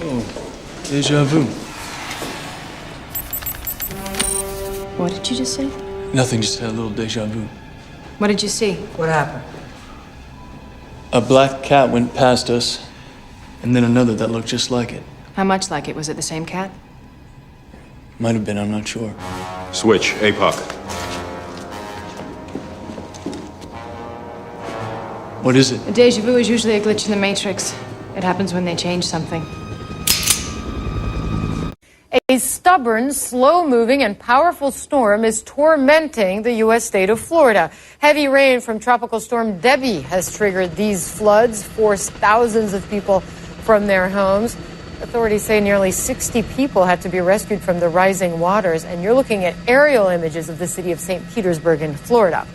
Oh, déjà vu. What did you just say? Nothing, just had a little déjà vu. What did you see? What happened? A black cat went past us, and then another that looked just like it. How much like it? Was it the same cat? Might have been, I'm not sure. Switch, APOC. What is it? A déjà vu is usually a glitch in the Matrix. It happens when they change something. A stubborn, slow-moving, and powerful storm is tormenting the U.S. state of Florida. Heavy rain from Tropical Storm Debby has triggered these floods, forced thousands of people from their homes. Authorities say nearly 60 people had to be rescued from the rising waters, and you're looking at aerial images of the city of St. Petersburg in Florida.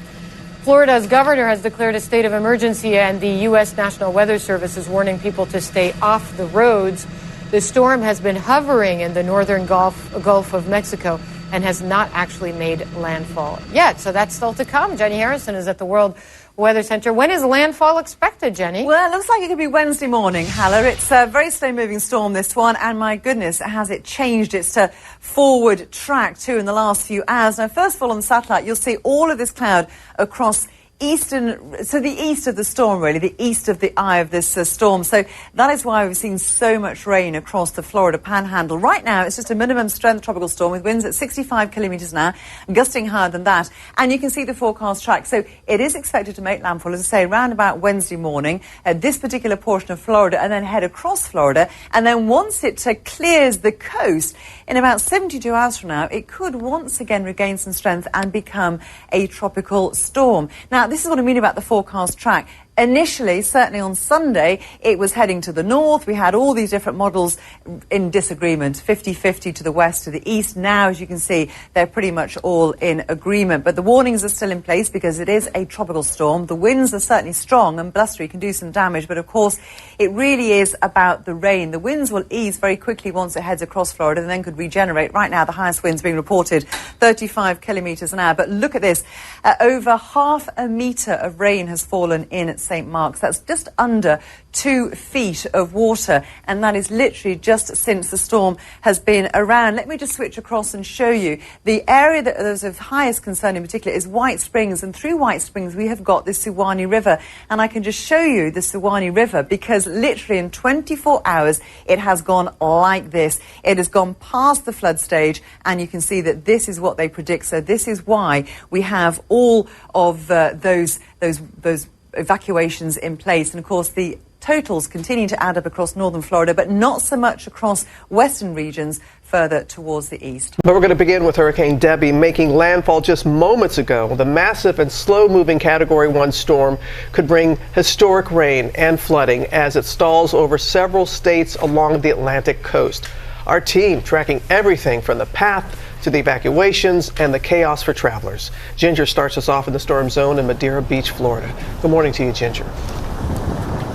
Florida's governor has declared a state of emergency, and the U.S. National Weather Service is warning people to stay off the roads. The storm has been hovering in the northern Gulf of Mexico and has not actually made landfall yet. So that's still to come. Jenny Harrison is at the World Weather Center. When is landfall expected, Jenny? Well, it looks like it could be Wednesday morning, Halla. It's a very slow-moving storm, this one, and my goodness, has it changed its forward track, too, in the last few hours. Now, first of all, on the satellite, you'll see all of this cloud across the east of the storm, really, the east of the eye of this storm. So that is why we've seen so much rain across the Florida panhandle. Right now, it's just a minimum strength tropical storm with winds at 65 kilometres an hour, gusting higher than that. And you can see the forecast track. So it is expected to make landfall, as I say, around about Wednesday morning at this particular portion of Florida, and then head across Florida. And then once it clears the coast, in about 72 hours from now, it could once again regain some strength and become a tropical storm. Now, this is what I mean about the forecast track. Initially, certainly on Sunday, it was heading to the north. We had all these different models in disagreement, 50-50 to the west, to the east. Now, as you can see, they're pretty much all in agreement. But the warnings are still in place because it is a tropical storm. The winds are certainly strong and blustery, can do some damage. But, of course, it really is about the rain. The winds will ease very quickly once it heads across Florida and then could regenerate. Right now, the highest winds being reported 35 kilometres an hour. But look at this. Over half a metre of rain has fallen in at St. Mark's. That's just under 2 feet of water, and that is literally just since the storm has been around. Let me just switch across and show you. The area that is of highest concern in particular is White Springs, and through White Springs we have got the Suwannee River, and I can just show you the Suwannee River because literally in 24 hours it has gone like this. It has gone past the flood stage, and you can see that this is what they predict. So this is why we have all of those evacuations in place, and of course the totals continue to add up across northern Florida, but not so much across western regions further towards the east. But we're going to begin with Hurricane Debby making landfall just moments ago. The massive and slow-moving Category 1 storm could bring historic rain and flooding as it stalls over several states along the Atlantic coast. Our team tracking everything from the path to the evacuations and the chaos for travelers. Ginger starts us off in the storm zone in Madeira Beach, Florida. Good morning to you, Ginger.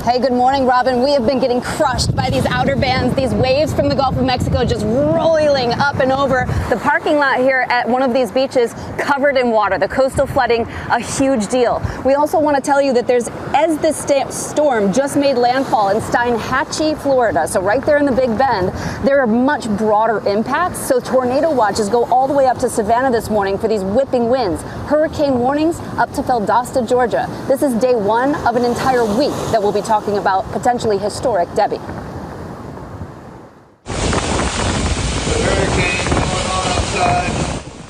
Hey, good morning, Robin. We have been getting crushed by these outer bands, these waves from the Gulf of Mexico just rolling up and over the parking lot here at one of these beaches covered in water. The coastal flooding, a huge deal. We also want to tell you that as this storm just made landfall in Steinhatchee, Florida, so right there in the Big Bend, there are much broader impacts. So tornado watches go all the way up to Savannah this morning for these whipping winds. Hurricane warnings up to Valdosta, Georgia. This is day one of an entire week that we'll be talking about potentially historic Debby.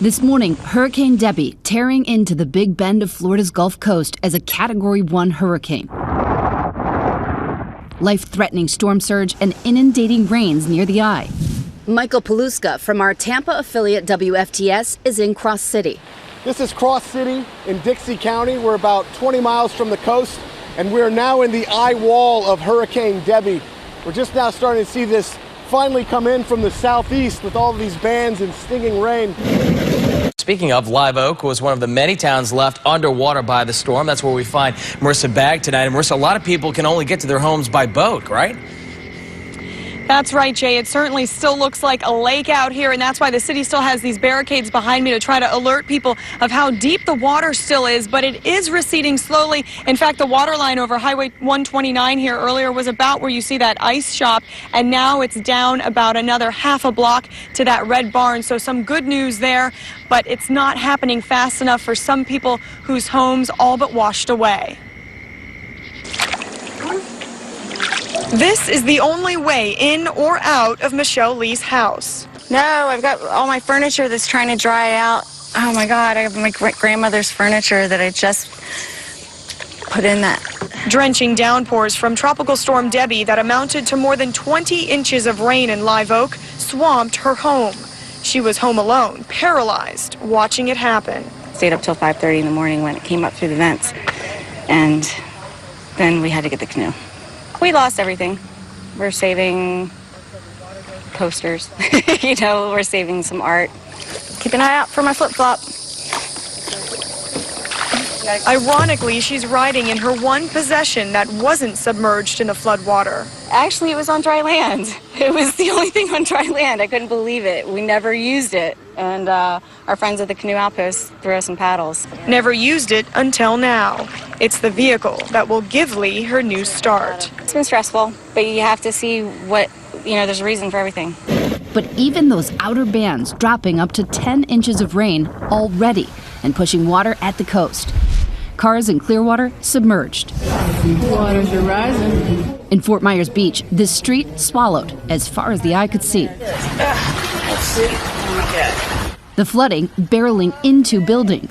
This morning, Hurricane Debby tearing into the Big Bend of Florida's Gulf Coast as a Category 1 hurricane. Life-threatening storm surge and inundating rains near the eye. Michael Paluska from our Tampa affiliate WFTS is in Cross City. This is Cross City in Dixie County. We're about 20 miles from the coast, and we're now in the eye wall of Hurricane Debby. We're just now starting to see this finally come in from the southeast with all of these bands and stinging rain. Speaking of, Live Oak was one of the many towns left underwater by the storm. That's where we find Marissa Bagg tonight. And Marissa, a lot of people can only get to their homes by boat, right? That's right, Jay. It certainly still looks like a lake out here, and that's why the city still has these barricades behind me to try to alert people of how deep the water still is, but it is receding slowly. In fact, the water line over Highway 129 here earlier was about where you see that ice shop, and now it's down about another half a block to that red barn. So some good news there, but it's not happening fast enough for some people whose homes all but washed away. This is the only way in or out of Michelle Lee's house. No, I've got all my furniture that's trying to dry out. Oh my God, I have my grandmother's furniture that I just put in that. Drenching downpours from Tropical Storm Debby that amounted to more than 20 inches of rain in Live Oak swamped her home. She was home alone, paralyzed, watching it happen. Stayed up till 5:30 in the morning when it came up through the vents, and then we had to get the canoe. We lost everything. We're saving posters, you know, we're saving some art. Keep an eye out for my flip-flop. Ironically, she's riding in her one possession that wasn't submerged in the flood water. Actually, it was on dry land. It was the only thing on dry land. I couldn't believe it. We never used it. And our friends at the Canoe Outpost threw us some paddles. Never used it until now. It's the vehicle that will give Lee her new start. It's been stressful, but you have to see what, you know, there's a reason for everything. But even those outer bands dropping up to 10 inches of rain already and pushing water at the coast. Cars in Clearwater submerged. Waters are rising. In Fort Myers Beach, this street swallowed as far as the eye could see. Let's see. The flooding barreling into buildings.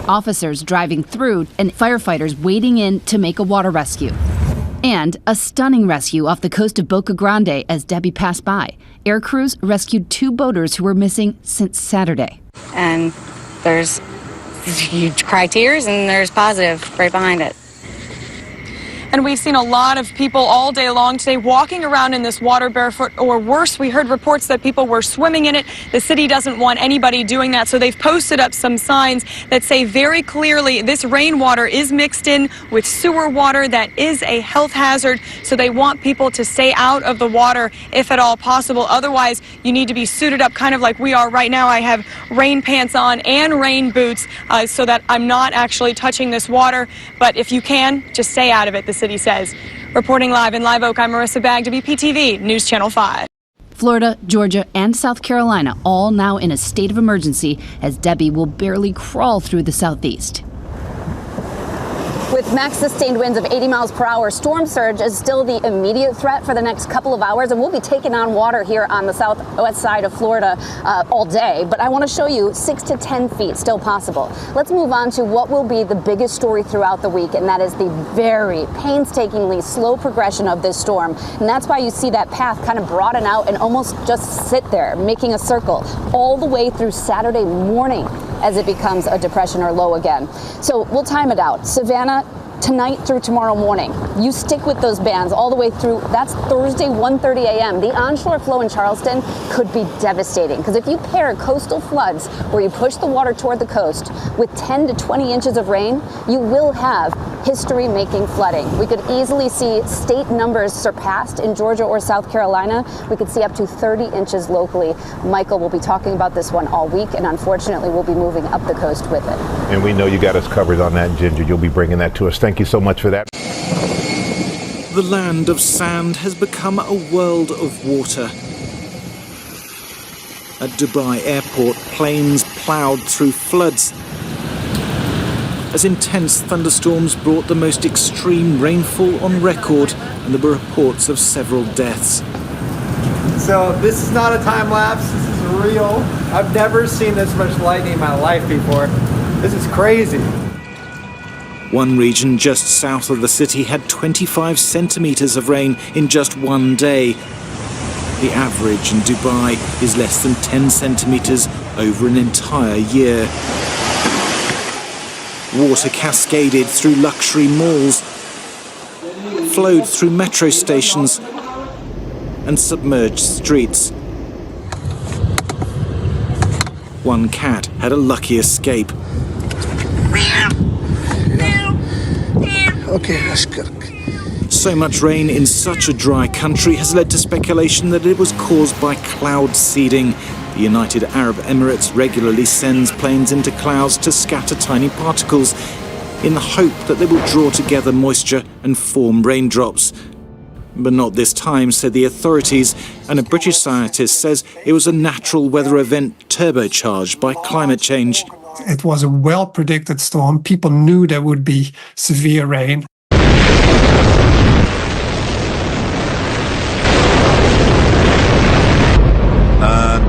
Officers driving through and firefighters wading in to make a water rescue. And a stunning rescue off the coast of Boca Grande as Debby passed by. Air crews rescued 2 boaters who were missing since Saturday. And there's, you cry tears and there's positive right behind it. And we've seen a lot of people all day long today walking around in this water barefoot or worse. We heard reports that people were swimming in it. The city doesn't want anybody doing that, so they've posted up some signs that say very clearly this rainwater is mixed in with sewer water that is a health hazard, so they want people to stay out of the water if at all possible. Otherwise, you need to be suited up kind of like we are right now. I have rain pants on and rain boots so that I'm not actually touching this water, but if you can, just stay out of it, the city says. Reporting live in Live Oak, I'm Marissa Bagg, WPTV News Channel 5. Florida, Georgia, and South Carolina all now in a state of emergency as Debby will barely crawl through the southeast. With max sustained winds of 80 miles per hour, storm surge is still the immediate threat for the next couple of hours, and we'll be taking on water here on the southwest side of Florida all day. But I want to show you 6 to 10 feet still possible. Let's move on to what will be the biggest story throughout the week, and that is the very painstakingly slow progression of this storm. And that's why you see that path kind of broaden out and almost just sit there, making a circle all the way through Saturday morning as it becomes a depression or low again. So we'll time it out. Savannah, tonight through tomorrow morning. You stick with those bands all the way through. That's Thursday, 1:30 a.m. The onshore flow in Charleston could be devastating because if you pair coastal floods where you push the water toward the coast with 10 to 20 inches of rain, you will have history-making flooding. We could easily see state numbers surpassed in Georgia or South Carolina. We could see up to 30 inches locally. Michael will be talking about this one all week, and unfortunately, we'll be moving up the coast with it. And we know you got us covered on that, Ginger. You'll be bringing that to us. Thank you so much for that. The land of sand has become a world of water. At Dubai Airport, planes ploughed through floods as intense thunderstorms brought the most extreme rainfall on record, and there were reports of several deaths. So this is not a time lapse, this is real. I've never seen this much lightning in my life before. This is crazy. One region just south of the city had 25 centimetres of rain in just one day. The average in Dubai is less than 10 centimetres over an entire year. Water cascaded through luxury malls, flowed through metro stations and submerged streets. One cat had a lucky escape. Okay, that's good. So much rain in such a dry country has led to speculation that it was caused by cloud seeding. The United Arab Emirates regularly sends planes into clouds to scatter tiny particles in the hope that they will draw together moisture and form raindrops. But not this time, said the authorities, and a British scientist says it was a natural weather event turbocharged by climate change. It was a well-predicted storm. People knew there would be severe rain.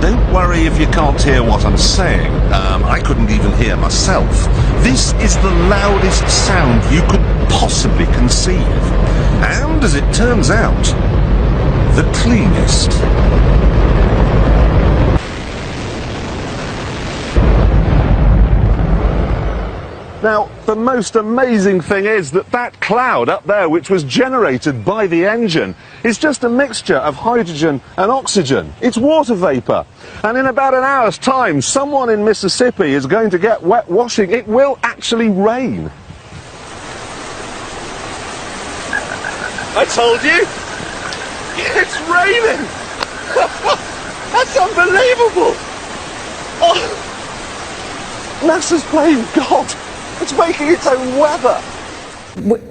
Don't worry if you can't hear what I'm saying. I couldn't even hear myself. This is the loudest sound you could possibly conceive. And, as it turns out, the cleanest. Now, the most amazing thing is that that cloud up there, which was generated by the engine, is just a mixture of hydrogen and oxygen. It's water vapour. And in about an hour's time, someone in Mississippi is going to get wet washing. It will actually rain. I told you! It's raining! That's unbelievable! Oh, NASA's playing God! It's making its own weather!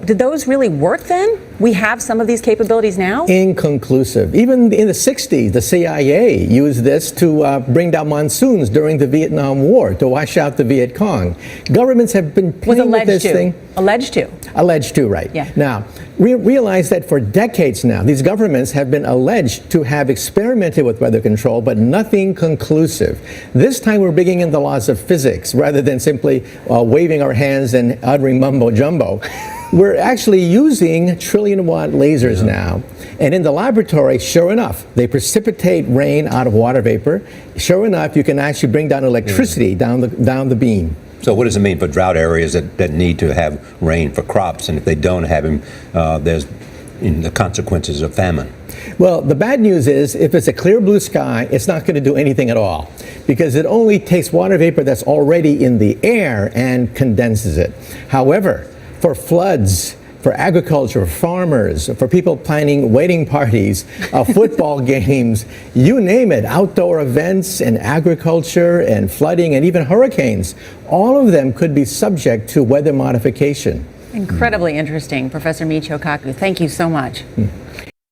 Did those really work then? We have some of these capabilities now? Inconclusive. Even in the 60s, the CIA used this to bring down monsoons during the Vietnam War, to wash out the Viet Cong. Governments have been playing with this thing. Alleged to. Alleged to, right. Yeah. Now, we realize that for decades now, these governments have been alleged to have experimented with weather control, but nothing conclusive. This time we're bringing in the laws of physics rather than simply waving our hands and uttering mumbo jumbo. We're actually using trillion-watt lasers now. And in the laboratory, sure enough, they precipitate rain out of water vapor. Sure enough, you can actually bring down electricity down the beam. So what does it mean for drought areas that need to have rain for crops? And if they don't have them, there's the consequences of famine. Well, the bad news is if it's a clear blue sky, it's not going to do anything at all because it only takes water vapor that's already in the air and condenses it. However, for floods, for agriculture, farmers, for people planning wedding parties, football games, you name it, outdoor events and agriculture and flooding and even hurricanes, all of them could be subject to weather modification. Incredibly interesting. Professor Michio Kaku, thank you so much.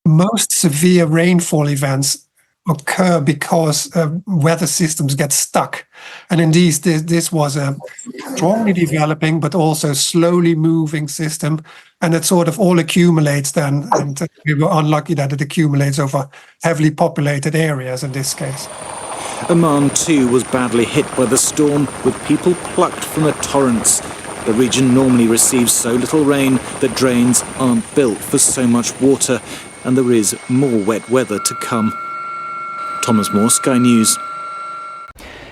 Most severe rainfall events occur because weather systems get stuck. And indeed, this was a strongly developing but also slowly moving system. And it sort of all accumulates then. And we were unlucky that it accumulates over heavily populated areas in this case. Oman too was badly hit by the storm, with people plucked from the torrents. The region normally receives so little rain that drains aren't built for so much water, and there is more wet weather to come. Thomas Moore, Sky News.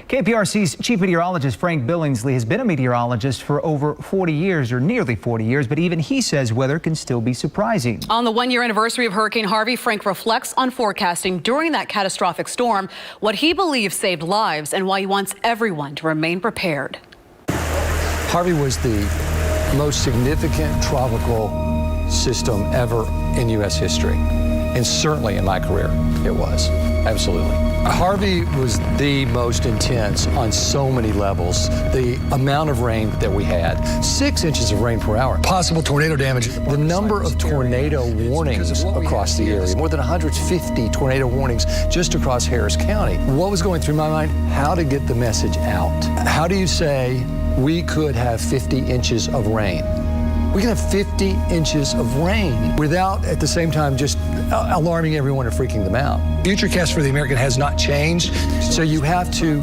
KPRC's chief meteorologist Frank Billingsley has been a meteorologist for over 40 years, or nearly 40 years, but even he says weather can still be surprising. On the one-year anniversary of Hurricane Harvey, Frank reflects on forecasting during that catastrophic storm, what he believes saved lives, and why he wants everyone to remain prepared. Harvey was the most significant tropical system ever in U.S. history, and certainly in my career it was. Absolutely. Harvey was the most intense on so many levels. The amount of rain that we had, 6 inches of rain per hour. Possible tornado damage. The number of tornado warnings across the area, more than 150 tornado warnings just across Harris County. What was going through my mind? How to get the message out. How do you say we could have 50 inches of rain? We can have 50 inches of rain without, at the same time, just alarming everyone or freaking them out. Futurecast for the American has not changed, so you have to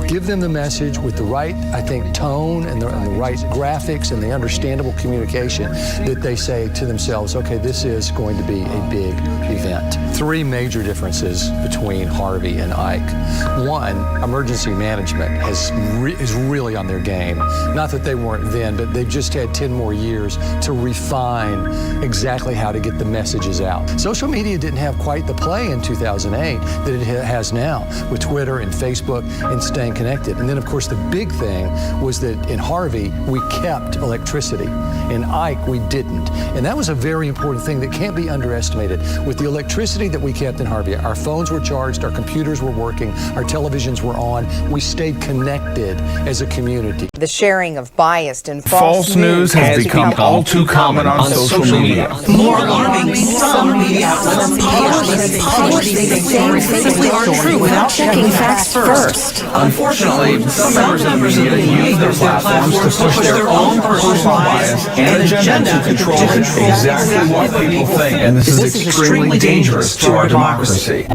give them the message with the right, I think, tone and the right graphics and the understandable communication that they say to themselves, okay, this is going to be a big event. 3 major differences between Harvey and Ike. One, emergency management is really on their game. Not that they weren't then, but they've just had 10 more years years to refine exactly how to get the messages out. Social media didn't have quite the play in 2008 that it has now with Twitter and Facebook and staying connected. And then, of course, the big thing was that in Harvey, we kept electricity. In Ike, we didn't. And that was a very important thing that can't be underestimated. With the electricity that we kept in Harvey, our phones were charged, our computers were working, our televisions were on. We stayed connected as a community. The sharing of biased and false news has become all too common on social media. More alarming, some media outlets publish things simply aren't true without checking facts first. Unfortunately, some members of the media use their platforms to push their own personal bias and agenda to control exactly what people think, and this is extremely dangerous to our democracy.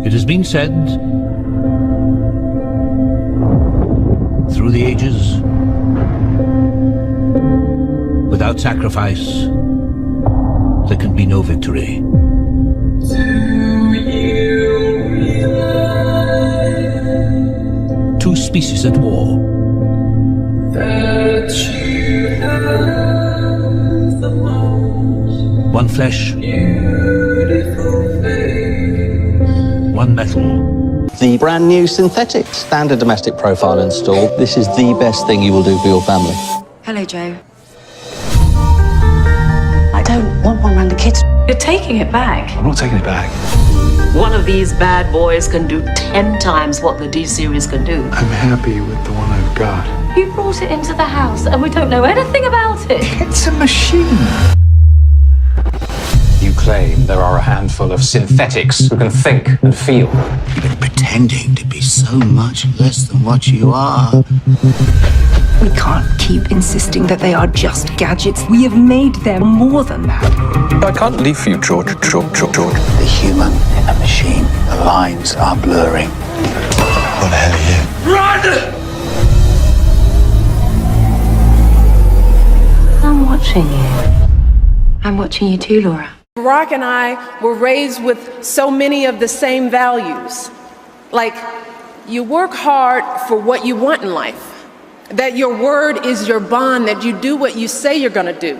It has been said through the ages, without sacrifice, there can be no victory. Two species at war. That you have the most one flesh, one metal. The brand new synthetic standard domestic profile installed. This is the best thing you will do for your family. Hello, Joe. I don't want one around the kids. You're taking it back. I'm not taking it back. One of these bad boys can do 10 times what the D series can do. I'm happy with the one I've got. You brought it into the house and we don't know anything about it. It's a machine. You claim there are a handful of synthetics who can think and feel. You've been pretending to be so much less than what you are. We can't keep insisting that they are just gadgets. We have made them more than that. I can't leave for you, George. The human and the machine, the lines are blurring. What the hell are you? Run! I'm watching you. I'm watching you too, Laura. Barack and I were raised with so many of the same values. Like, you work hard for what you want in life. That your word is your bond, that you do what you say you're gonna do.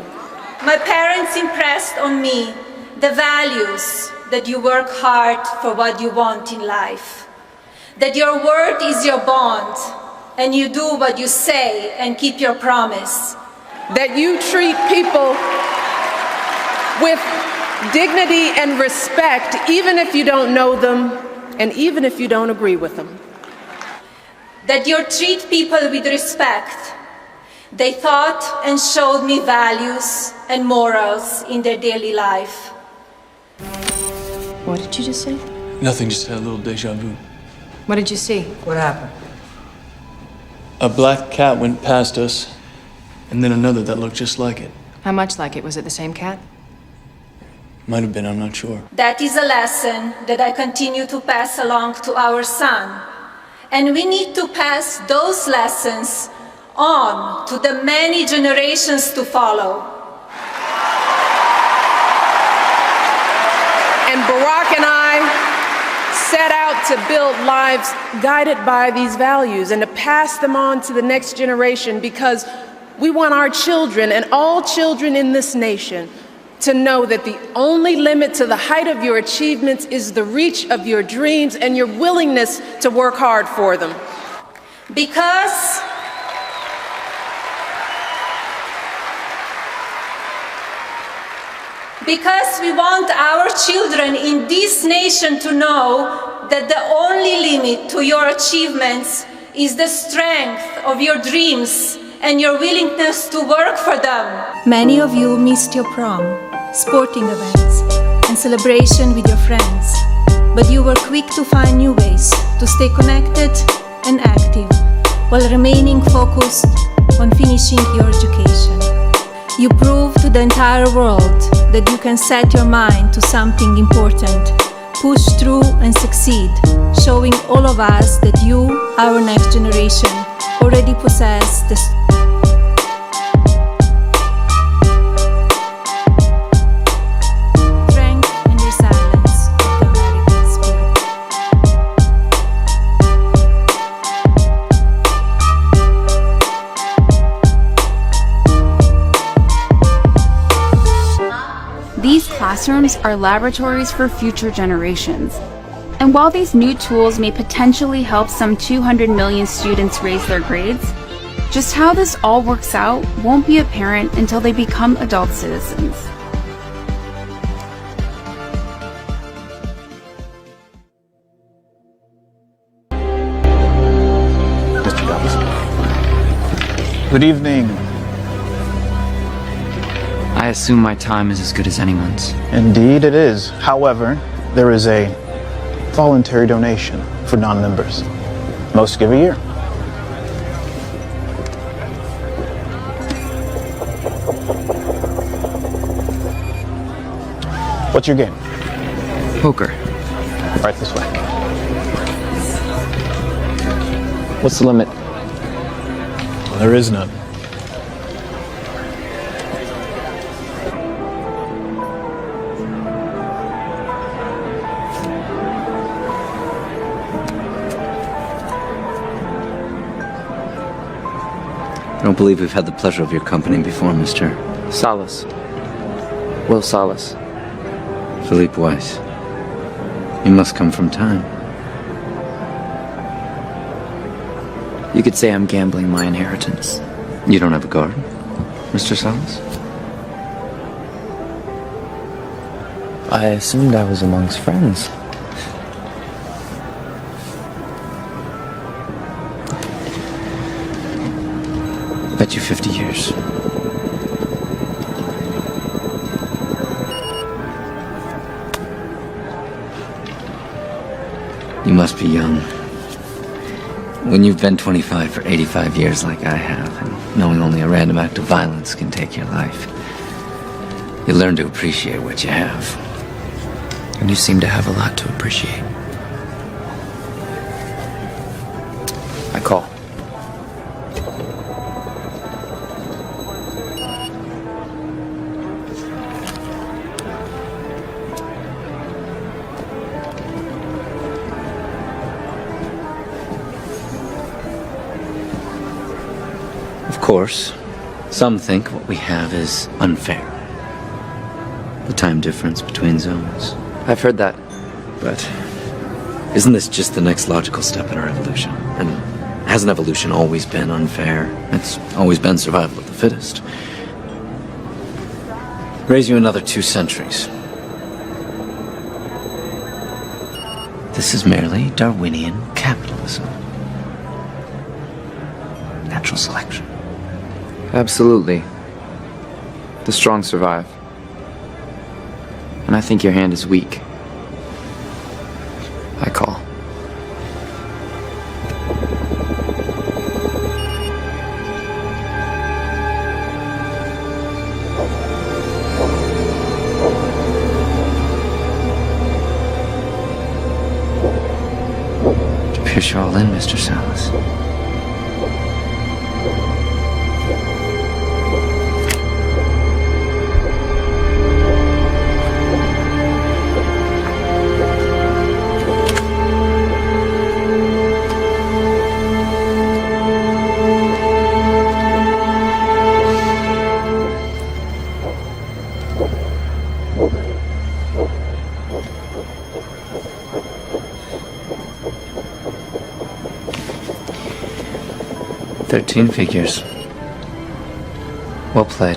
My parents impressed on me the values that you work hard for what you want in life. That your word is your bond, and you do what you say and keep your promise. That you treat people with dignity and respect, even if you don't know them, and even if you don't agree with them. That you treat people with respect. They taught and showed me values and morals in their daily life. What did you just say? Nothing, just had a little deja vu. What did you see? What happened? A black cat went past us, and then another that looked just like it. How much like it? Was it the same cat? Might have been, I'm not sure. That is a lesson that I continue to pass along to our son. And we need to pass those lessons on to the many generations to follow. And Barack and I set out to build lives guided by these values and to pass them on to the next generation, because we want our children and all children in this nation to know that the only limit to the height of your achievements is the reach of your dreams and your willingness to work hard for them. Because we want our children in this nation to know that the only limit to your achievements is the strength of your dreams and your willingness to work for them. Many of you missed your prom, sporting events, and celebration with your friends, but you were quick to find new ways to stay connected and active while remaining focused on finishing your education. You proved to the entire world that you can set your mind to something important, push through and succeed, showing all of us that you, our next generation, already possess the strength and resilience of the American spirit. classrooms are laboratories for future generations. And while these new tools may potentially help some 200 million students raise their grades, just how this all works out won't be apparent until they become adult citizens. Mr. Dobbs. Good evening. I assume my time is as good as anyone's. Indeed it is. However, there is a voluntary donation for non-members. Most give a year. What's your game? Poker. Right this way. What's the limit? There is none. I don't believe we've had the pleasure of your company before, Mr. Salas. Will Salas. Philippe Weiss. You must come from time. You could say I'm gambling my inheritance. You don't have a garden, Mr. Salas? I assumed I was amongst friends. Bet you 50 years. You must be young. When you've been 25 for 85 years like I have, and knowing only a random act of violence can take your life, you learn to appreciate what you have. And you seem to have a lot to appreciate. I call. Of course, some think what we have is unfair. The time difference between zones. I've heard that. But isn't this just the next logical step in our evolution? And hasn't evolution always been unfair? It's always been survival of the fittest. Raise you another 2 centuries. This is merely Darwinian capitalism. Natural selection. Absolutely. The strong survive. And I think your hand is weak. I call. To pierce you all in, Mr. Salas. $13 figures. Well played.